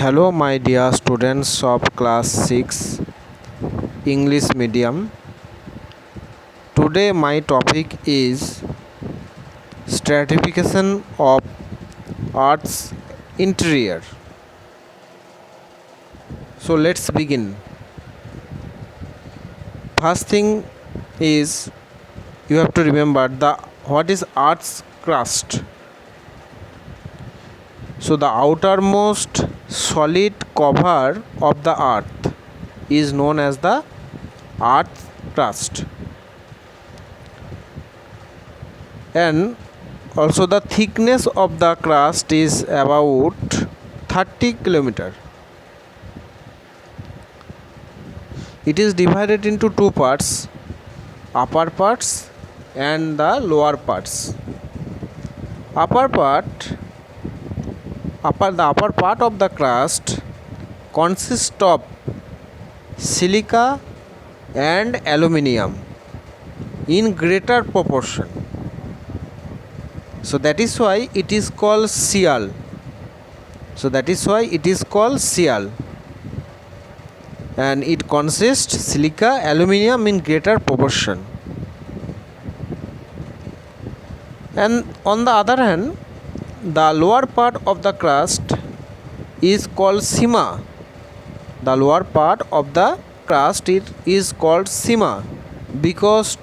Hello, my dear students of class 6 English medium. Today, my topic is stratification of Earth's interior. So, let's begin. First thing is you have to remember what is Earth's crust. So, the outermost solid cover of the earth is known as the earth crust, and also the thickness of the crust is about 30 km. It is divided into two parts, upper parts and the lower parts. The upper part of the crust consists of silica and aluminium in greater proportion. So that is why it is called sial. And it consists silica, aluminium in greater proportion. And on the other hand, the lower part of the crust is called sima. The lower part of the crust is called sima because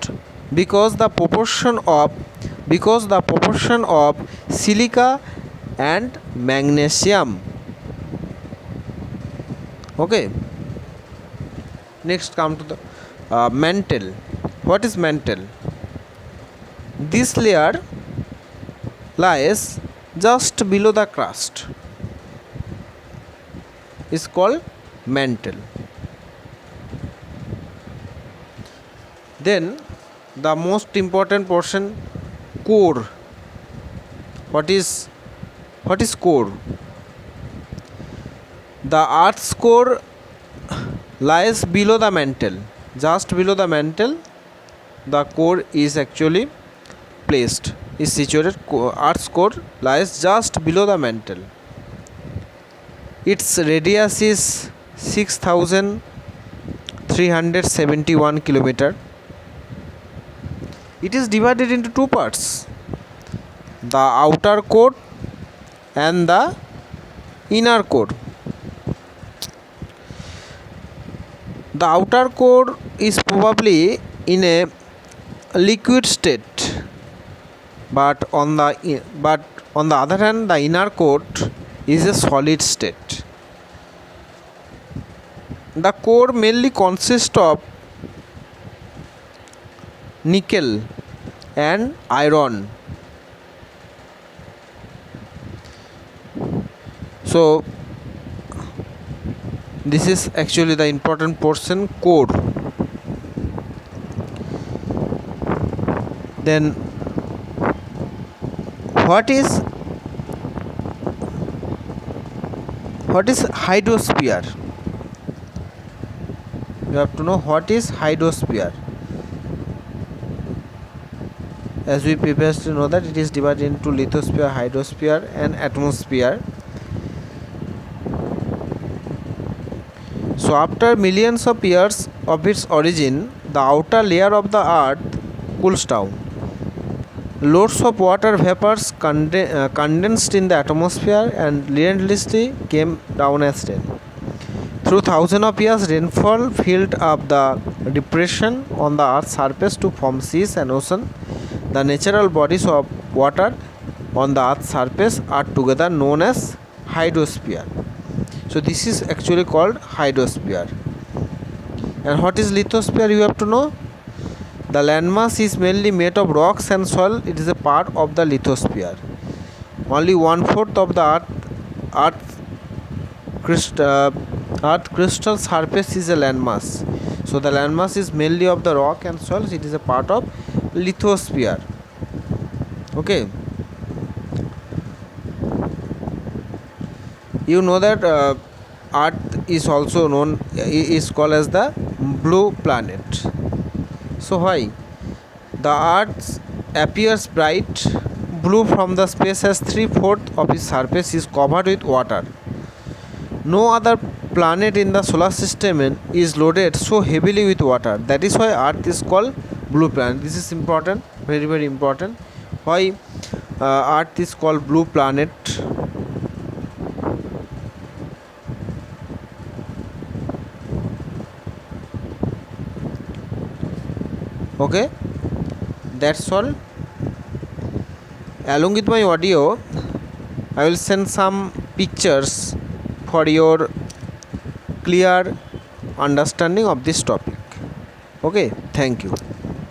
the proportion of silica and magnesium. Okay. Next, come to the mantle. What is mantle? This layer lies just below the crust is called mantle. Then the most important portion, core. What is core? The earth's core lies below the mantle. Just below the mantle the core is actually placed, is situated. Earth's core lies just below the mantle. Its radius is 6,371 km. It is divided into two parts, the outer core and the inner core. The outer core is probably in a liquid state, but on the other hand, the inner core is a solid state. The core mainly consists of nickel and iron. So this is actually the important portion, core. Then what is hydrosphere? You have to know what is hydrosphere. As we previously know that it is divided into lithosphere, hydrosphere and atmosphere. So after millions of years of its origin, the outer layer of the earth cools down. Loads of water vapors condensed in the atmosphere and relentlessly came down as rain. Through thousands of years, rainfall filled up the depression on the earth's surface to form seas and oceans. The natural bodies of water on the earth's surface are together known as hydrosphere. So this is actually called hydrosphere. And what is lithosphere? You have to know. The landmass is mainly made of rocks and soil. It is a part of the lithosphere. Only 1/4 of the earth crystal surface is a landmass. So the landmass is mainly of the rock and soil. It is a part of lithosphere. Okay. You know that earth is also called as the blue planet. So why? The earth appears bright blue from the space as 3/4 of its surface is covered with water. No other planet in the solar system is loaded so heavily with water. That is why Earth is called blue planet. This is important, very very important. Why Earth is called blue planet? Okay, that's all. Along with my audio, I will send some pictures for your clear understanding of this topic. Okay, thank you.